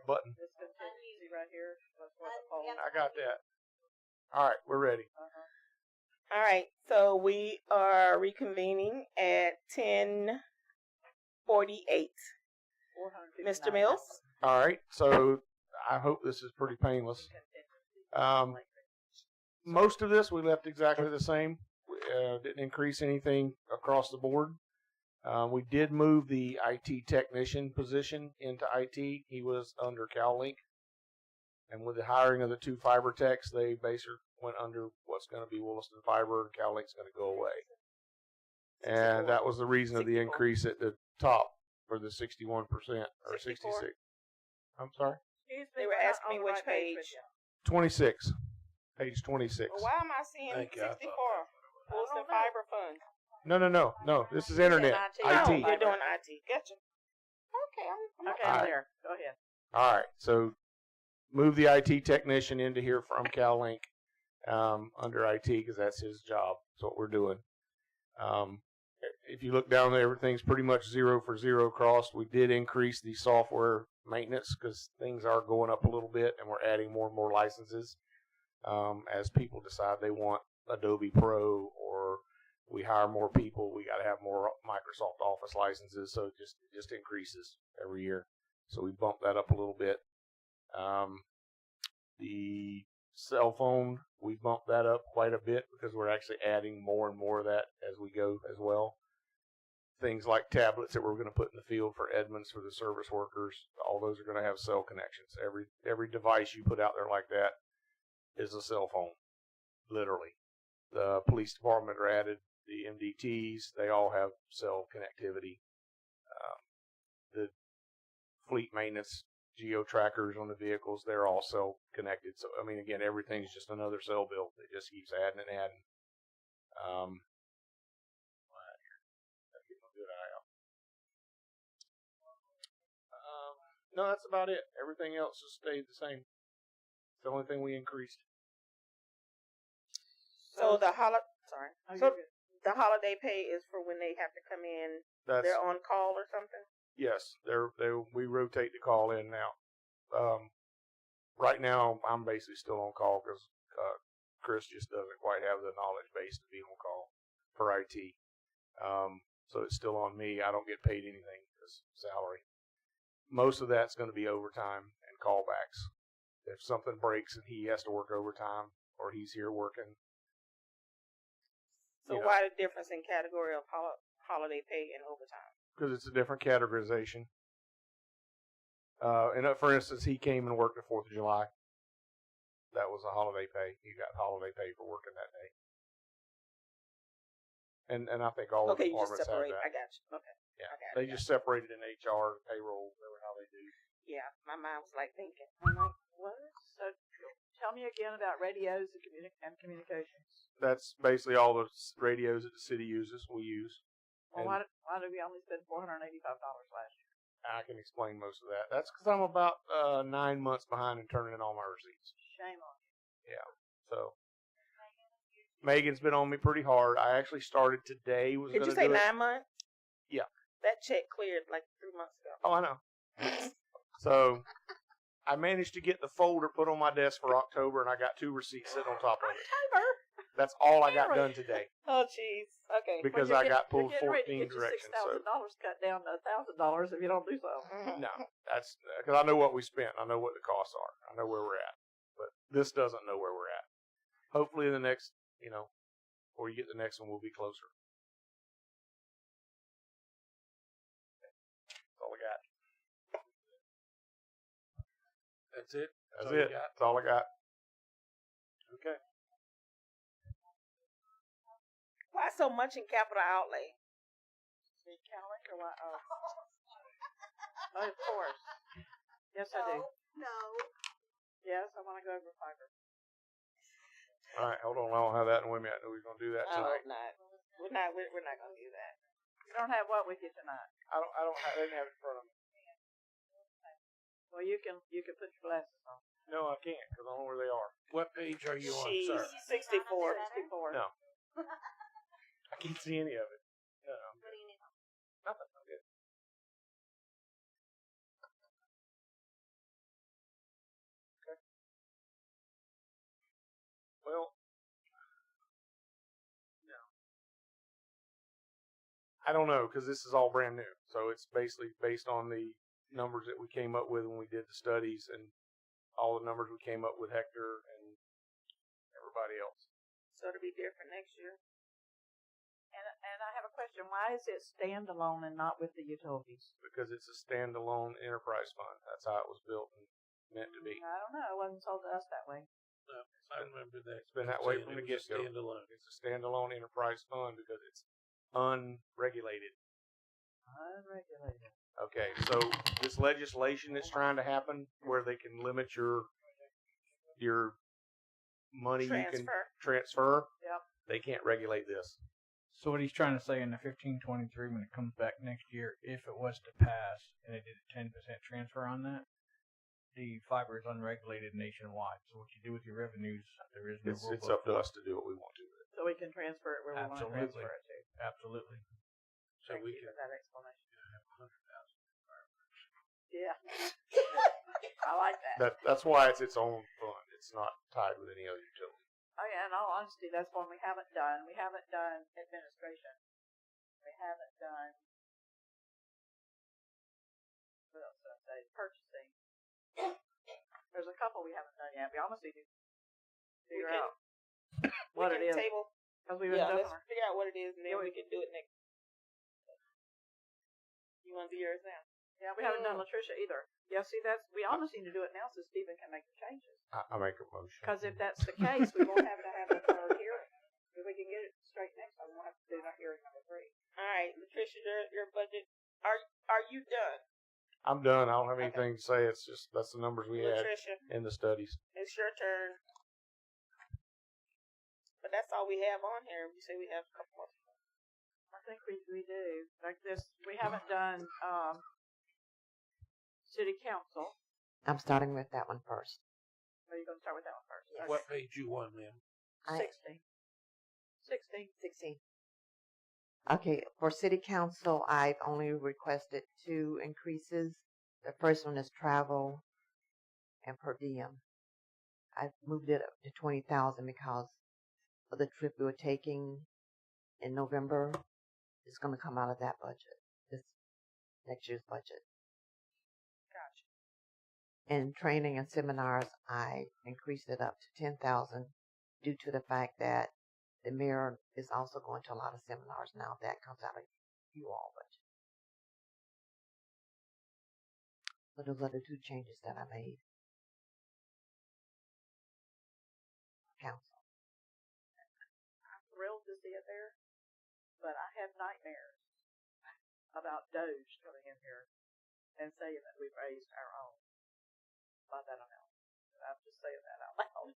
button. This contingency right here. I got that. All right, we're ready. All right, so we are reconvening at 10:48. Mr. Mills? All right, so I hope this is pretty painless. Most of this we left exactly the same. We didn't increase anything across the board. We did move the IT technician position into IT. He was under CalLink. And with the hiring of the 2 fiber techs, they basically went under what's going to be Williston Fiber, and CalLink's going to go away. And that was the reason of the increase at the top for the 61% or 66. I'm sorry? They were asking me which page. 26. Page 26. Well, why am I seeing 64? Williston Fiber Fund. No. This is internet. IT. No, you're doing IT. Gotcha. Okay, I'm there. Go ahead. All right. So move the IT technician into here from CalLink under IT because that's his job. That's what we're doing. If you look down there, everything's pretty much 0 for 0 across. We did increase the software maintenance because things are going up a little bit, and we're adding more and more licenses as people decide they want Adobe Pro, or we hire more people. We got to have more Microsoft Office licenses, so it just increases every year. So we bumped that up a little bit. The cell phone, we bumped that up quite a bit because we're actually adding more and more of that as we go as well. Things like tablets that we're going to put in the field for Edmonds for the service workers, all those are going to have cell connections. Every device you put out there like that is a cell phone, literally. The police department are added, the MDTs, they all have cell connectivity. The fleet maintenance geo trackers on the vehicles, they're all cell connected. So, I mean, again, everything's just another cell bill. It just keeps adding and adding. No, that's about it. Everything else just stayed the same. It's the only thing we increased. So the holiday pay is for when they have to come in. They're on call or something. Yes, we rotate the call in now. Right now, I'm basically still on call because Chris just doesn't quite have the knowledge base to be on call for IT. So it's still on me. I don't get paid anything as salary. Most of that's going to be overtime and callbacks. If something breaks and he has to work overtime or he's here working. So why the difference in category of holiday pay and overtime? Because it's a different categorization. And for instance, he came and worked the 4th of July. That was a holiday pay. He got holiday pay for working that day. And I think all the departments have that. I got you. Okay. Yeah. They just separated in HR, payroll, whatever, how they do. Yeah, my mind was like thinking. I'm like, what? So tell me again about radios and communications. That's basically all the radios that the city uses, we use. Well, why did we only spend $485 last year? I can explain most of that. That's because I'm about 9 months behind in turning in all my receipts. Shame on you. Yeah. So Megan's been on me pretty hard. I actually started today. Did you say 9 months? Yeah. That check cleared like 3 months ago. Oh, I know. So I managed to get the folder put on my desk for October, and I got 2 receipts sitting on top of it. October? That's all I got done today. Oh, jeez. Okay. Because I got pulled 14 directions. $6,000 cut down to $1,000 if you don't do so. No, that's because I know what we spent. I know what the costs are. I know where we're at. But this doesn't know where we're at. Hopefully, the next, before you get the next one, we'll be closer. That's all I got. That's it? That's it. That's all I got. Okay. Why so much in capital outlay? CalLink or what? Oh, of course. Yes, I do. No. Yes, I want to go over fiber. All right, hold on. I don't have that in with me. I know we're going to do that tonight. We're not going to do that. You don't have what with you tonight? I didn't have it in front of me. Well, you can put your glasses on. No, I can't because I don't know where they are. What page are you on, She's sir? 64. No. I can't see any of it. No. Nothing. I'm good. I don't know, because this is all brand new. So it's basically based on the numbers that we came up with when we did the studies and all the numbers we came up with Hector and everybody else. So it'll be different next year. And I have a question. Why is it standalone and not with the utilities? Because it's a standalone enterprise fund. That's how it was built and meant to be. I don't know. It wasn't sold to us that way. No, I remember that. It's been that way saying from it the was a get-go. standalone. It's a standalone enterprise fund because it's unregulated. Unregulated. Okay, so this legislation that's trying to happen where they can limit your money you can transfer, Yep. they can't regulate this. So what he's trying to say in the 1523, when it comes back next year, if it was to pass and they did a 10% transfer on that, the fiber is unregulated nationwide. So what you do with your revenues, there is no rule It's book up to for us to do what we want to. So we can transfer it where we want to Absolutely. transfer it to. Absolutely. So Thank we you can for that explanation. have 100,000 fireworks. Yeah. I like that. That's why it's its own fund. It's not tied with any other utility. Oh yeah, in all honesty, that's one we haven't done. We haven't done administration. We haven't done, what else did I say? Purchasing. There's a couple we haven't done yet. We almost need to figure out what it is. Table. Because we've been Yeah, doing let's figure out what it is, and then Yeah, we can do it next. You want to do yours now? Yeah, we haven't done Latricia either. Yeah, see, we almost need to do it now so Stephen can make the changes. I make a motion. Because if that's the case, we won't have to have a third hearing. If we can get it straight next time, we won't have to do that hearing number 3. All right, Latricia, your budget. Are you done? I'm done. I don't have anything to say. It's just that's the numbers we had Latricia, in the studies. it's your turn. But that's all we have on here. You say we have a couple more. I think we do. Like this, we haven't done city council. I'm starting with that one first. Are you going to start with that one first? Yes. What page you on, ma'am? 16. 16. Okay, for city council, I've only requested 2 increases. The first one is travel and per diem. I've moved it up to 20,000 because of the trip we were taking in November. It's going to come out of that budget, this next year's budget. Gotcha. In training and seminars, I increased it up to 10,000 due to the fact that the mayor is also going to a lot of seminars now. That comes out of you all budget. So those are the 2 changes that I made. Council. I'm thrilled to see it there, but I have nightmares about Doge coming in here and saying that we've raised our own by that amount. I'm just saying that out loud.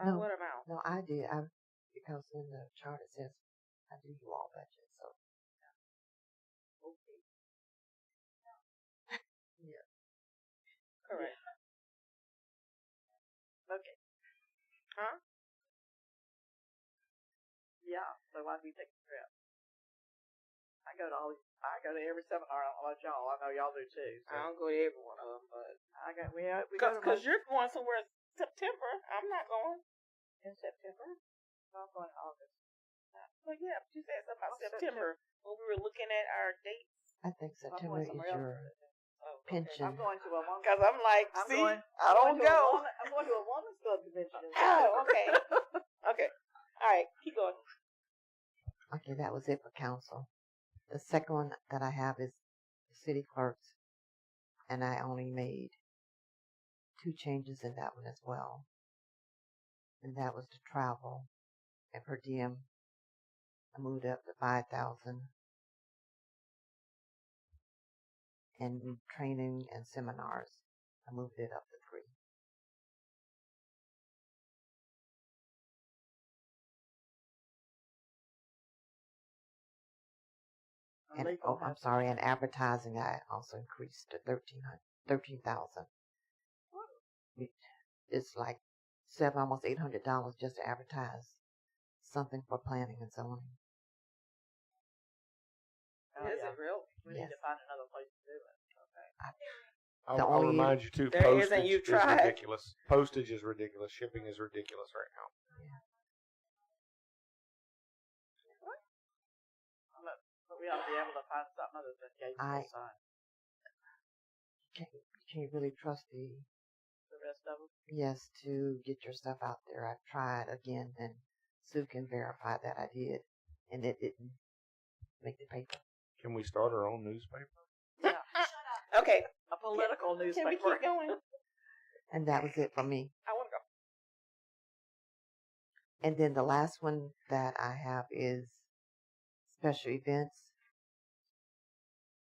No. What amount? No, I did. Because in the chart it says I do you all budget. So Okay. yeah. Correct. Okay. Huh? Yeah. So why do we take the trip? I go to every seminar. I don't know about y'all. I know y'all do too. So. I don't go to every one of them, but We go to because you're going somewhere in September. I'm not going. in September. I'm going in August. Well, yeah, but you said something about Oh, September when we were looking at our dates. I think I'm September going is somewhere else. your Oh, pension. I'm going to a woman. Because I'm like, I'm see, going- I don't I'm going to go. I'm going to a woman's club convention. in Oh, September. okay. Okay. All right, keep going. Okay, that was it for council. The second one that I have is the city clerks, and I only made 2 changes in that one as well. And that was to travel and per diem. I moved up to 5,000. And training and seminars, I moved it up to 3. And, I'm sorry, and advertising I also increased to 13,000. It's like almost $800 just to advertise something for planning and zoning. Oh, Is yeah. it real? We need to find another place to do it. Okay. The I'll only- remind you too. There Postage isn't, you've is tried. ridiculous. Postage is ridiculous. Shipping is ridiculous right now. But We ought to be able to find something other than Gatesville sign. You can't really trust the Rest of them. yes to get your stuff out there. I've tried again, and Sue can verify that I did, and it didn't make the paper. Can we start our own newspaper? Yeah. Okay. A political newspaper. Can we keep going? And that was it for me. I want to go. And then the last one that I have is special events.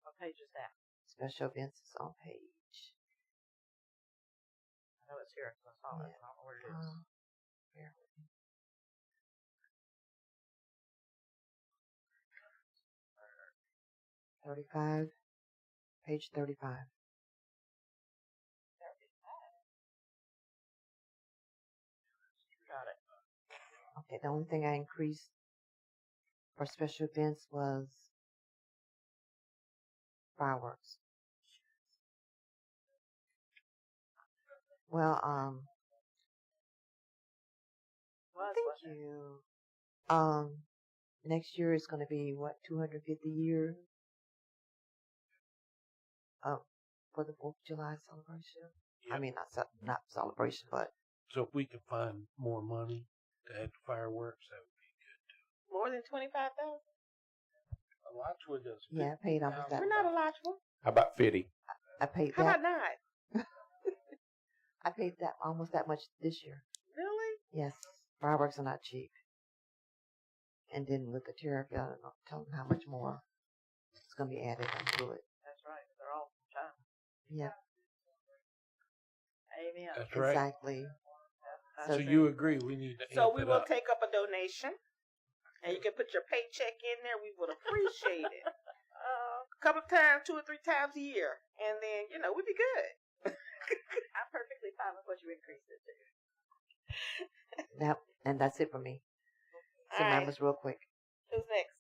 What page is that? Special events is on page. I know it's here. I saw it. I don't know where it is. Bear with me. Page 35. Got it. Okay, the only thing I increased for special events was fireworks. Well, thank you. Next year is going to be what, 250 years for the 4th of July celebration. Yep. I mean, not celebration, but So if we could find more money to add fireworks, that would be good too. More than 25,000? A Lotchwood does. yeah, I paid almost that. We're not a Lotchwood. How about 50? I paid How that. about not? I paid that almost that much this year. Really? Yes, fireworks are not cheap. And then with the tariff, I don't know, tell them how much more it's going to be added onto it. That's right. They're all from China. Yeah, Amen. That's right. exactly. So you agree we need to So amp we it will up. take up a donation, and you can put your paycheck in there. We would appreciate it. A couple of times, 2 or 3 times a year, and then we'd be good. I'm perfectly fine with what you increased it to. And that's it for me. So All mine right. was real quick. Who's next?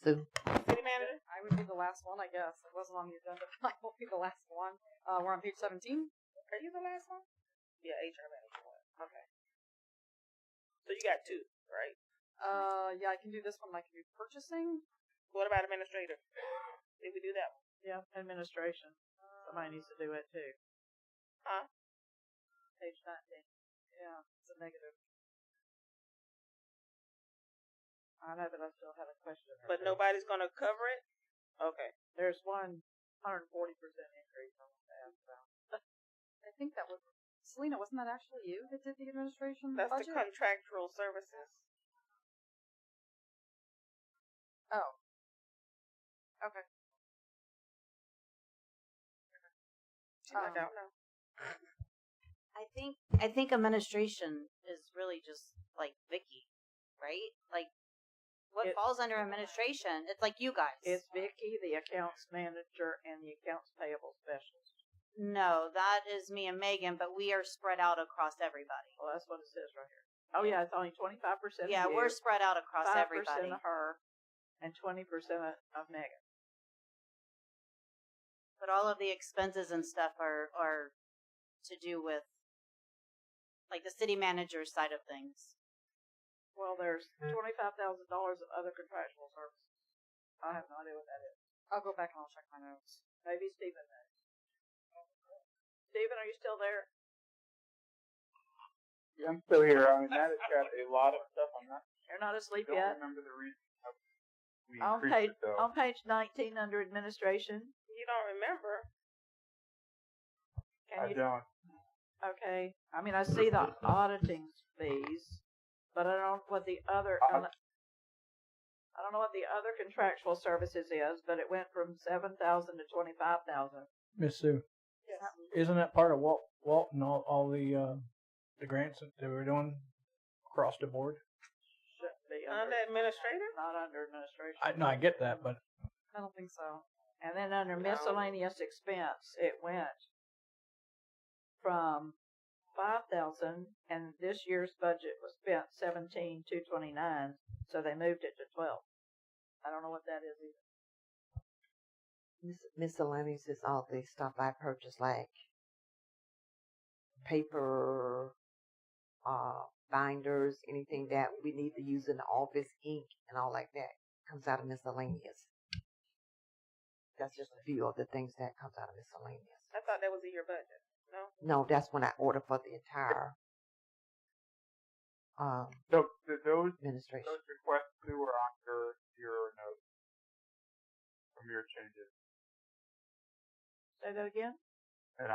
Sue. City manager. I would be the last one, I guess. It wasn't on the agenda. I won't be the last one. We're on page 17. Are you the last one? Yeah, HR manager. Okay. So you got 2, right? Yeah, I can do this one. I can do purchasing. What about administrator? Did we do that one? Yeah, administration. Somebody needs to do it too. Huh? Page 19. Yeah, it's a negative. I know, but I still have a question. or But two. nobody's gonna cover it. Okay. There's 140% increase on that. So. I think that was Selena. Wasn't that actually you that did the administration That's budget? the contractual services. Oh. Okay. She's like, I don't know. I think administration is really just like Vicky, right? Like what falls under administration? It's like you guys. It's Vicky, the accounts manager, and the accounts payable specialist. No, that is me and Megan, but we are spread out across everybody. Well, that's what it says right here. Oh yeah, it's only 25%. Yeah, of you, we're spread out across 5% everybody. of her, and 20% of Megan. But all of the expenses and stuff are to do with like the city manager's side of things. Well, there's $25,000 of other contractual services. I have no idea what that is. I'll go back and I'll check my notes. Maybe Stephen knows. Stephen, are you still there? Yeah, I'm still here. I mean, that has got a lot of stuff. I'm not. You're not asleep Don't yet. remember the reason we On increased page it though. on page 19 under administration. You don't remember. Can I you? don't. Okay. I mean, I see the auditing fees, but I don't know what the other. I don't know what the other contractual services is, but it went from 7,000 to 25,000. Miss Sue, Yes. isn't that part of Walt and all the grants that they were doing across the board? Shouldn't be Under under, administrator? not under administration. I get that, but I don't think so. And then under miscellaneous expense, it went from 5,000, and this year's budget was spent 17,229, so they moved it to 12. I don't know what that is either. Miscellaneous is all the stuff I purchased, like paper, binders, anything that we need to use in the office, ink, and all like that comes out of miscellaneous. That's just a few of the things that comes out of miscellaneous. I thought that was in your budget. No? No, that's when I order for the entire So those administration. requests too were on your notes from your changes. Say that again? And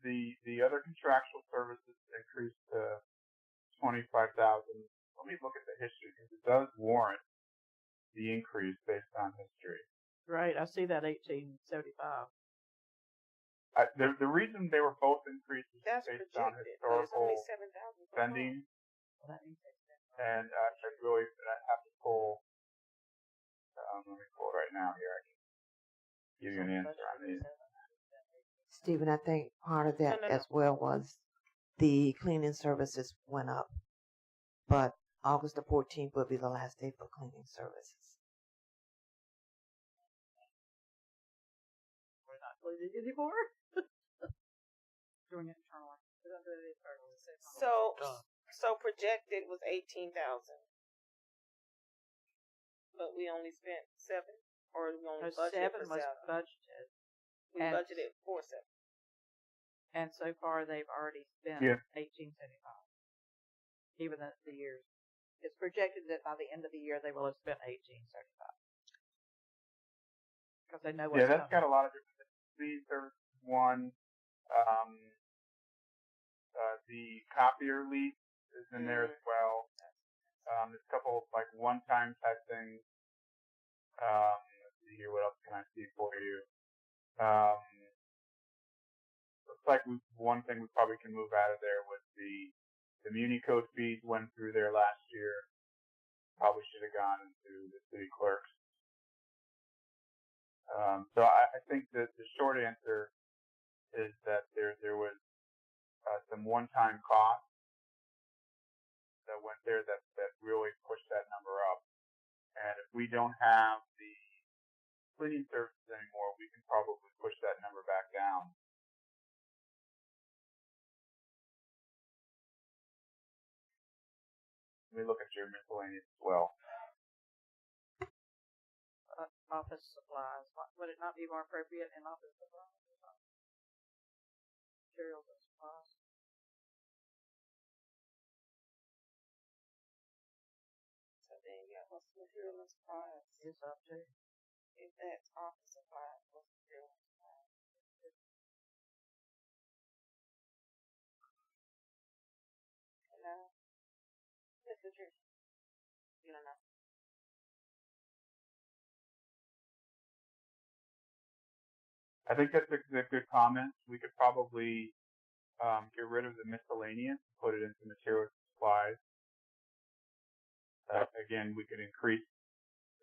the other contractual services increased to 25,000. Let me look at the history because it does warrant the increase based on history. Right, I see that 1875. The reason they were both increases That's based on projected. But it's historical only 7,000. spending, Well, that means it's and I have to pull. Let me pull it right now here. I can give you an answer on these. Stephen, I think part of that No. as well was the cleaning services went up, but August the 14th will be the last day for cleaning services. we're not cleaning anymore. Doing it internally. We don't do it internally. So projected was 18,000. But we only spent 7, or we only No, budgeted 7 for was 7. budgeted, We and- budgeted for 7. and so far they've already spent Yeah. 1875. Even the years. It's projected that by the end of the year they will have spent 1875. Because they know what's Yeah, that's coming. got a lot of different. These are one. The copier lease is in there as well. There's a couple of, like, one-time type things. Let's see here. What else can I see for you? Looks like one thing we probably can move out of there was the muni code fees went through there last year. Probably should have gone into the city clerks. So I think that the short answer is that there was some one-time costs that went there that really pushed that number up. And if we don't have the cleaning services anymore, we can probably push that number back down. Let me look at your miscellaneous as well. Office supplies. Would it not be more appropriate in office supplies? Materials and supplies. So then you got what's material and supplies. It's up to. If that's office supplies, what's material and supplies? No. Miss Latricia. You don't know. I think that's a good comment. We could probably get rid of the miscellaneous, put it into materials and supplies. Again, we could increase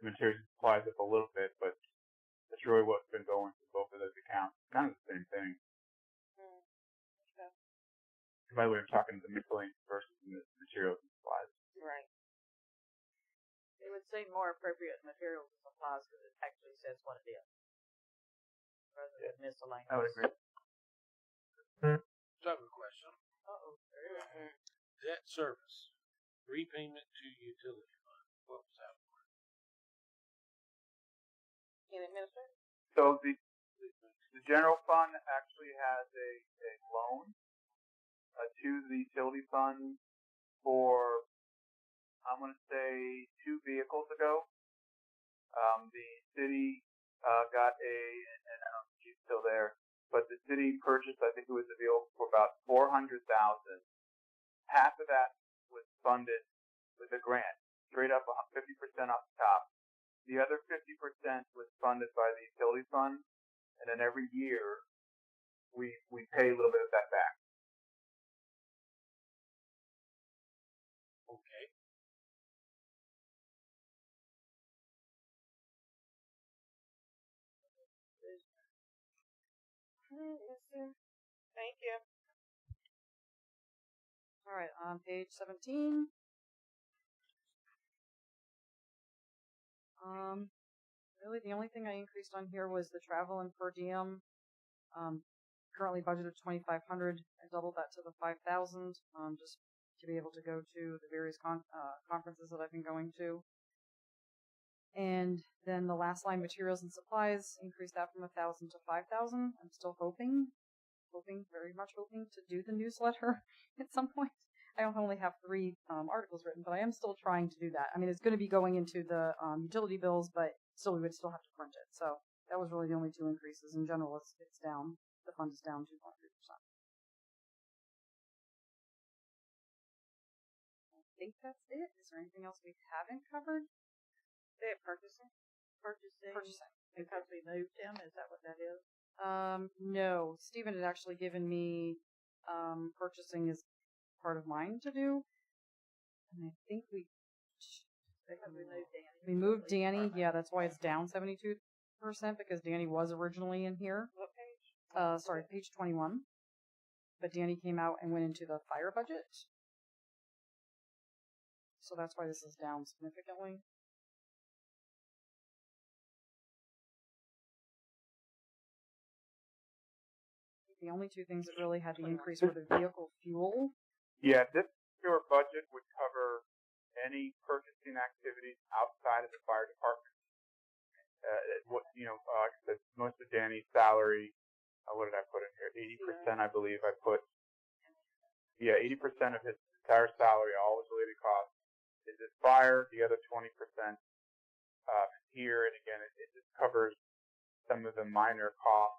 the materials and supplies up a little bit, but that's really what's been going through both of those accounts. It's kind of the same thing. Okay. By the way, I'm talking the miscellaneous versus the materials and supplies. Right. It would seem more appropriate in materials and supplies because it actually says what it is. Rather than miscellaneous. I would agree. So I have a question. Uh-oh. Debt service, repayment to utility fund. What was that for? In administration? So the general fund actually has a loan to the utility fund for, I'm going to say, 2 vehicles ago. The city got and I don't know if she's still there, but the city purchased, I think it was a vehicle for about $400,000. Half of that was funded with a grant, straight up 50% off the top. The other 50% was funded by the utility fund, and then every year we pay a little bit of that back. Okay. Yes, sir. Thank you. All right, on page 17. Really the only thing I increased on here was the travel and per diem. Currently budgeted 2,500. I doubled that to the 5,000, just to be able to go to the various conferences that I've been going to. And then the last line, materials and supplies, increased that from 1,000 to 5,000. I'm still hoping, very much hoping to do the newsletter at some point. I only have 3 articles written, but I am still trying to do that. I mean, it's going to be going into the utility bills, but still, we would still have to print it. So that was really the only 2 increases. In general, it's down. The fund is down 2.3%. I think that's it. Is there anything else we haven't covered? They're purchasing. Because we moved him. Is that what that is? No. Stephen had actually given me purchasing as part of mine to do. And I think Because we moved Danny. we moved Danny. Yeah, that's why it's down 72%, because Danny was originally in here. What page? Sorry, page 21. But Danny came out and went into the fire budget. So that's why this is down significantly. The only 2 things that really had the increase were the vehicle fuel. Yeah, this particular budget would cover any purchasing activities outside of the fire department. Like I said, most of Danny's salary, what did I put in here? 80%, I believe I put. Yeah, 80% of his entire salary, all his related costs, is his fire. The other 20% here, and again, it just covers some of the minor costs.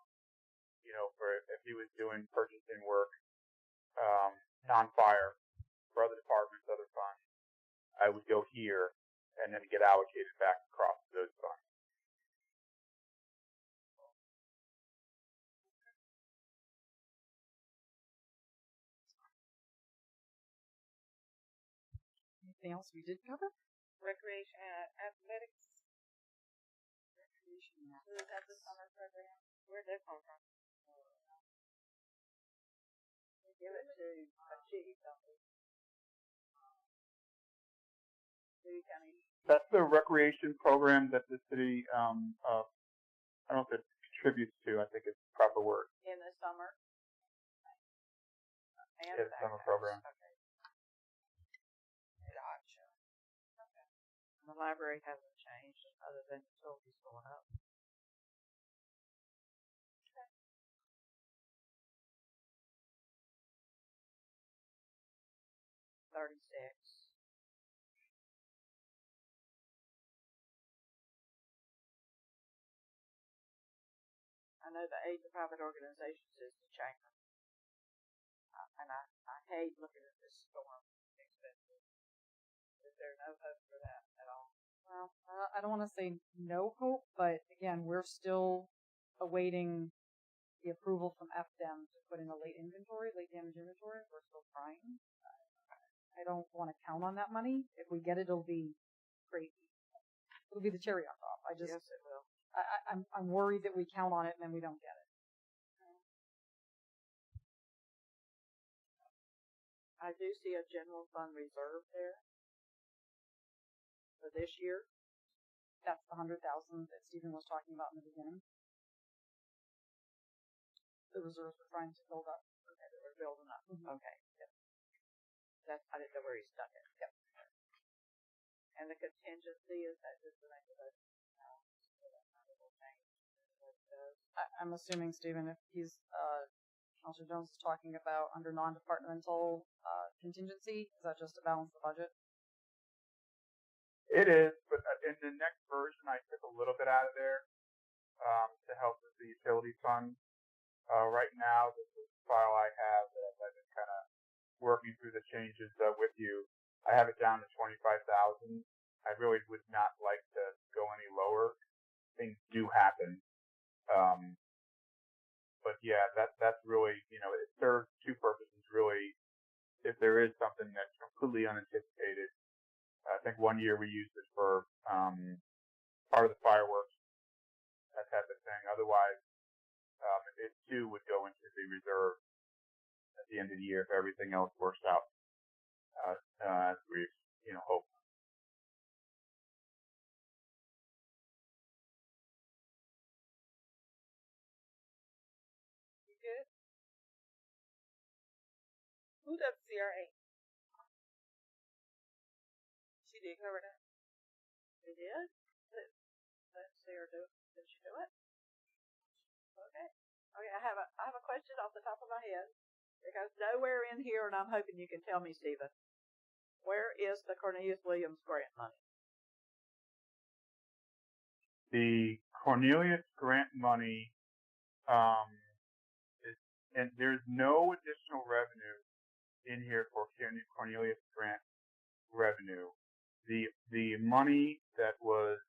For if he was doing purchasing work, non-fire, for other departments, other funds, I would go here and then get allocated back across those funds. Anything else we did cover? Recreation, athletics. Recreation. Who has the summer program? Where'd that come from? Give it to a chief, don't we? Louis County. That's the recreation program that the city, I don't know if it contributes to. I think it's the proper word. In the summer. And Yeah, the summer program. Okay. Gotcha. Okay. The library hasn't changed other than utilities going up. 36. I know the aid to private organizations is the chamber. And I hate looking at this storm expenses. Is there no hope for that at all? Well, I don't want to say no hope, but again, we're still awaiting the approval from FDEM to put in a late damage inventory. We're still trying. I don't want to count on that money. If we get it, it'll be great. It'll be the cherry on top. Yes, it will. I'm worried that we count on it and then we don't get it. I do see a general fund reserve there for this year. That's the 100,000 that Stephen was talking about in the beginning. The reserves we're trying to build up. Okay, that we're building up. Mm-hmm. Okay. Yep. I didn't know where he stuck it. Yep. And the contingency, is that just the name of it? I'm assuming, Stephen, if he's, Counselor Jones is talking about under non-departmental contingency, is that just to balance the budget? It is, but in the next version, I took a little bit out of there to help with the utility fund. Right now, this is the file I have that I've been kind of working through the changes with you. I have it down to 25,000. I really would not like to go any lower. Things do happen. But yeah, that's really, it serves 2 purposes really. If there is something that's completely unanticipated, I think one year we used it for part of the fireworks, that type of thing. Otherwise, it too would go into the reserve at the end of the year if everything else works out as we hope. You good? Who does CRA? She did cover that. It did? see her do. Did she do it? Okay. Okay. I have a question off the top of my head. It goes nowhere in here, and I'm hoping you can tell me, Stephen. Where is the Cornelius Williams grant money? The Cornelius grant money, and there's no additional revenue in here for Cornelius grant revenue. The money that was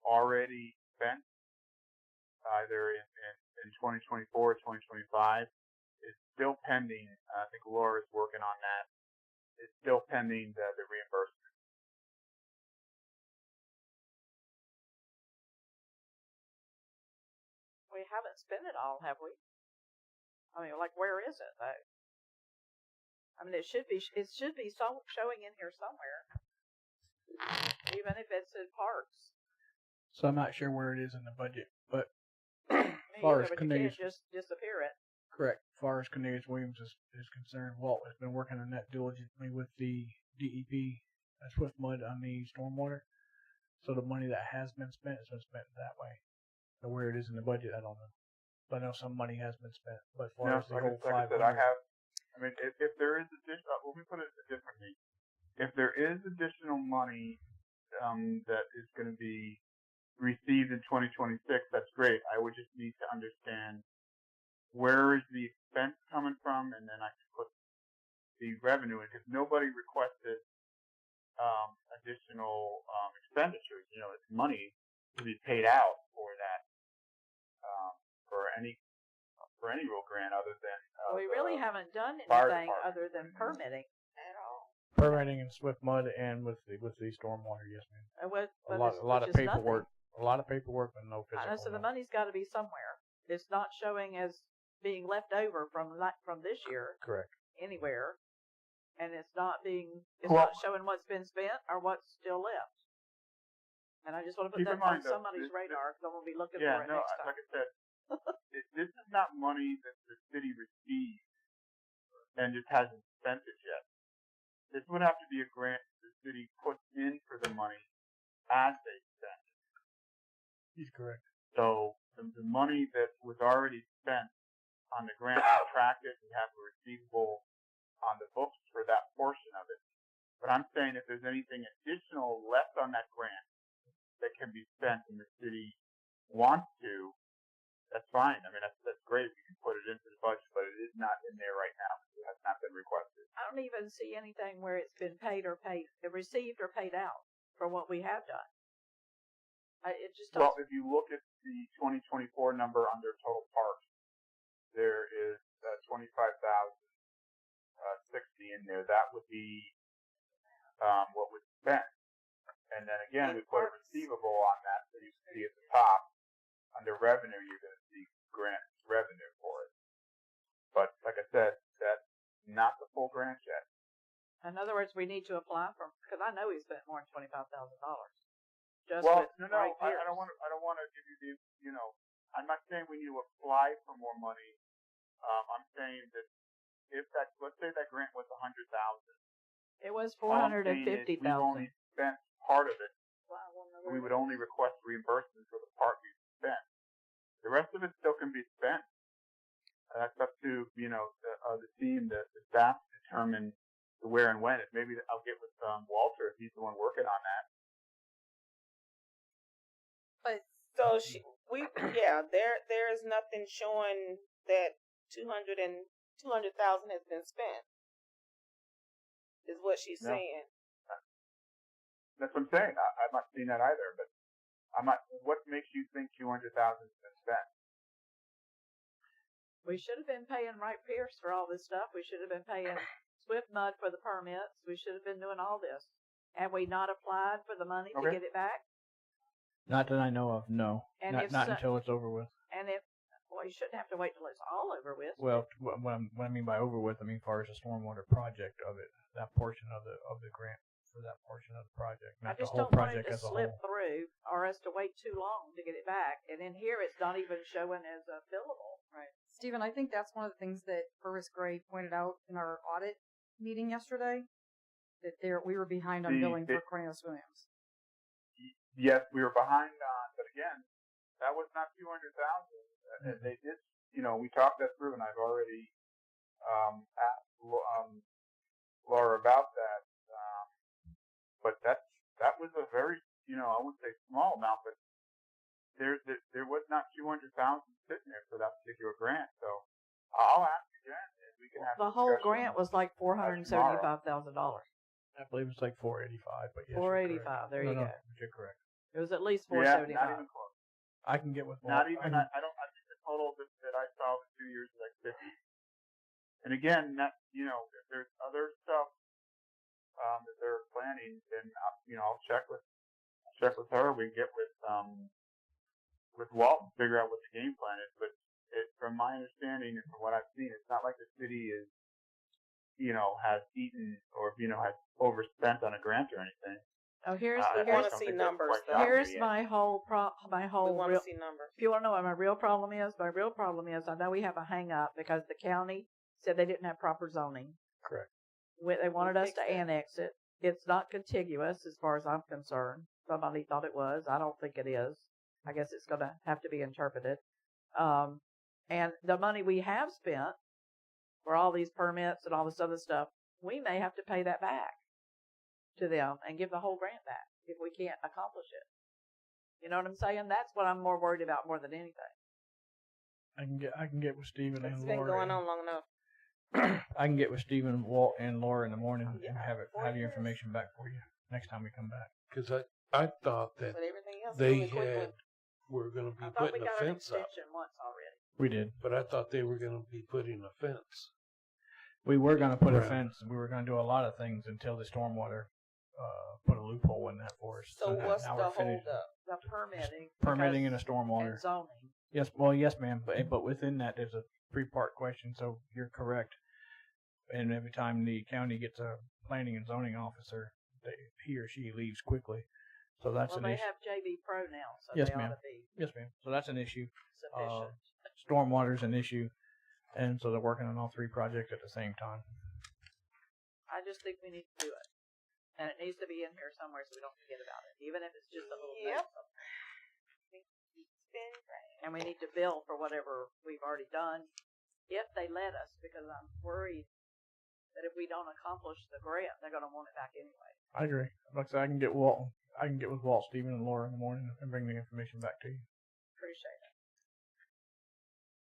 already spent, either in 2024 or 2025, is still pending. I think Laura's working on that. It's still pending the reimbursement. We haven't spent it all, have we? I mean, like, where is it though? I mean, it should be showing in here somewhere, even if it's in parks. So I'm not sure where it is in the budget, but Me far either, as but you can't just disappear it. correct. As far as Cornelius Williams is concerned, Walt has been working on that diligently with the DEP, Swift Mud on the stormwater. So the money that has been spent has been spent that way. So where it is in the budget, I don't know. But I know some money has been spent. But as far as the whole like I said, if there is additional, let me put it differently. If there is additional money that is going to be received in 2026, that's great. I would just need to understand where is the expense coming from, and then I can put the revenue in, because nobody requested additional expenditures. You know, it's money to be paid out for that, for any real grant other than We really haven't done anything other than permitting at all. permitting and Swift Mud and with the stormwater, yes, ma'am. A lot of paperwork. Nothing. A lot of paperwork, but no physical. I know, so the money's got to be somewhere. It's not showing as being left over from this year. Correct. Anywhere, and it's not Well, not showing what's been spent or what's still left. And I just want to put keep that in mind, on somebody's radar because I'm going to be looking yeah, for it no, next time. like I said, this is not money that the city receives and just hasn't spent it yet. This would have to be a grant the city puts in for the money as they spend it. He's correct. So the money that was already spent on the grant contracted, we have a receivable on the books for that portion of it. But I'm saying if there's anything additional left on that grant that can be spent and the city wants to, that's fine. I mean, that's great if you can put it into the budget, but it is not in there right now. It has not been requested. I don't even see anything where it's been received or paid out for what we have done. It just Well, if you look at the 2024 number under total parks, there is 25,060 in there. That would be what was spent. And then again, we put a receivable on that, so you see at the top, under revenue, you're going to see grant revenue for it. But like I said, that's not the full grant yet. In other words, we need to apply for, because I know he spent more than $25,000. Well, no, I don't want to give you the, I'm not saying we need to apply for more money. I'm saying that let's say that grant was $100,000. It was We've $450,000. only spent part of it. Well, We would only request reimbursement for the part we spent. The rest of it still can be spent. That's up to the team, the staff, to determine the where and when. Maybe I'll get with Walter if he's the one working on that. But so there is nothing showing that 200,000 has been spent. Is what she's saying. That's what I'm saying. I'm not seeing that either. But I'm not. What makes you think 200,000 has been spent? We should have been paying Wright Pierce for all this stuff. We should have been paying Swift Mud for the permits. We should have been doing all this. Have we not applied for the money to get it back? Not that I know of, no. And not until it's over with. And you shouldn't have to wait till it's all over with. Well, what I mean by over with, I mean as far as the stormwater project of it, that portion of the grant for that portion of the project, not the whole project as a whole. I just don't want it to slip through, or us to wait too long to get it back. And in here, it's not even showing as a billable. Right. Stephen, I think that's one of the things that Purvis Gray pointed out in our audit meeting yesterday, that we were behind on billing for Cornelius Williams. yes, we were behind on, but again, that was not 200,000. They did, we talked that through, and I've already asked Laura about that. But that was a very, I wouldn't say small amount, but there was not 200,000 sitting there for that particular grant. So I'll ask again if we can have The whole grant was like $475,000. I believe it's like 485, but yes, 485. There you go. You're correct. It was at least Yeah, 475. not even close. I can get with Not even. I think the total that I saw in 2 years is like 50. And again, that if there's other stuff that they're planning, then I'll check with her. We can get with Walt and figure out what the game plan is. But from my understanding and from what I've seen, it's not like the city is has eaten or has overspent on a grant or anything. Oh, here's I want to see numbers. Here's my whole We want to see numbers. If you want to know what my real problem is, I know we have a hang up because the county said they didn't have proper zoning. Correct. They wanted us to fixed that. annex it. It's not contiguous as far as I'm concerned. Somebody thought it was. I don't think it is. I guess it's going to have to be interpreted. And the money we have spent for all these permits and all this other stuff, we may have to pay that back to them and give the whole grant back if we can't accomplish it. You know what I'm saying? That's what I'm more worried about more than anything. I can get with Stephen It's and been Laura. going on long enough. I can get with Stephen, Walt, and Laura in the morning and have your information back for you next time we come back. Because I thought that But everything else they moving quickly. were going to be I thought we putting a got an fence up, extension once already. We did. but I thought they were going to be putting a fence. We were going to put a Right. fence. We were going to do a lot of things until the stormwater put a loophole in that for us. So what's now the we're finished. hold up? The permitting. Permitting because- and a stormwater. And zoning. Yes, ma'am. But within that, there's a 3-part question. So you're correct. And every time the county gets a planning and zoning officer, he or she leaves quickly. So that's Well, an they issue. have JV Pro now, so Yes, they ma'am. ought to be Yes, ma'am. So that's an issue. sufficient. Stormwater's an issue, and so they're working on all 3 projects at the same time. I just think we need to do it. And it needs to be in here somewhere so we don't forget about it, even if it's just a little Yep. note somewhere. And we need to bill for whatever we've already done, if they let us, because I'm worried that if we don't accomplish the grant, they're going to want it back anyway. I agree. Like I said, I can get with Walt, Stephen, and Laura in the morning and bring the information back to you. Appreciate it.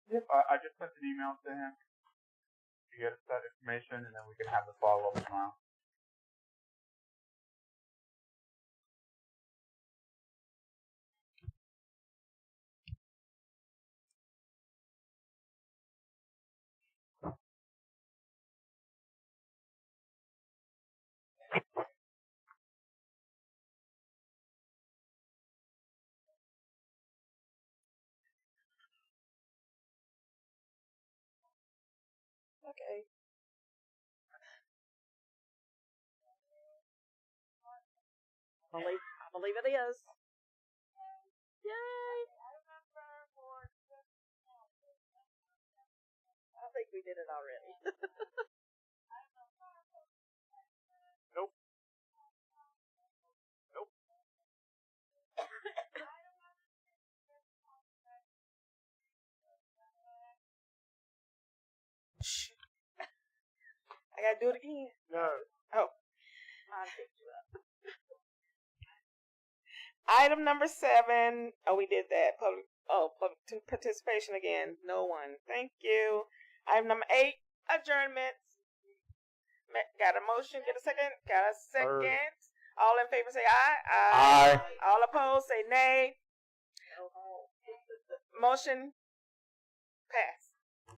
Yep, I just sent an email to him to get us that information, and then we can have the follow-up tomorrow. Okay. I believe it is. Yay! I think we did it already. Nope. Nope. Shoot. I gotta do it again. No. Oh. I picked you up. Item number 7. Oh, we did that. Public participation again. No one. Thank you. Item number 8. Adjournments. Got a motion? Get a second? Got a second? All in favor say aye. Aye. All opposed say nay. Motion pass.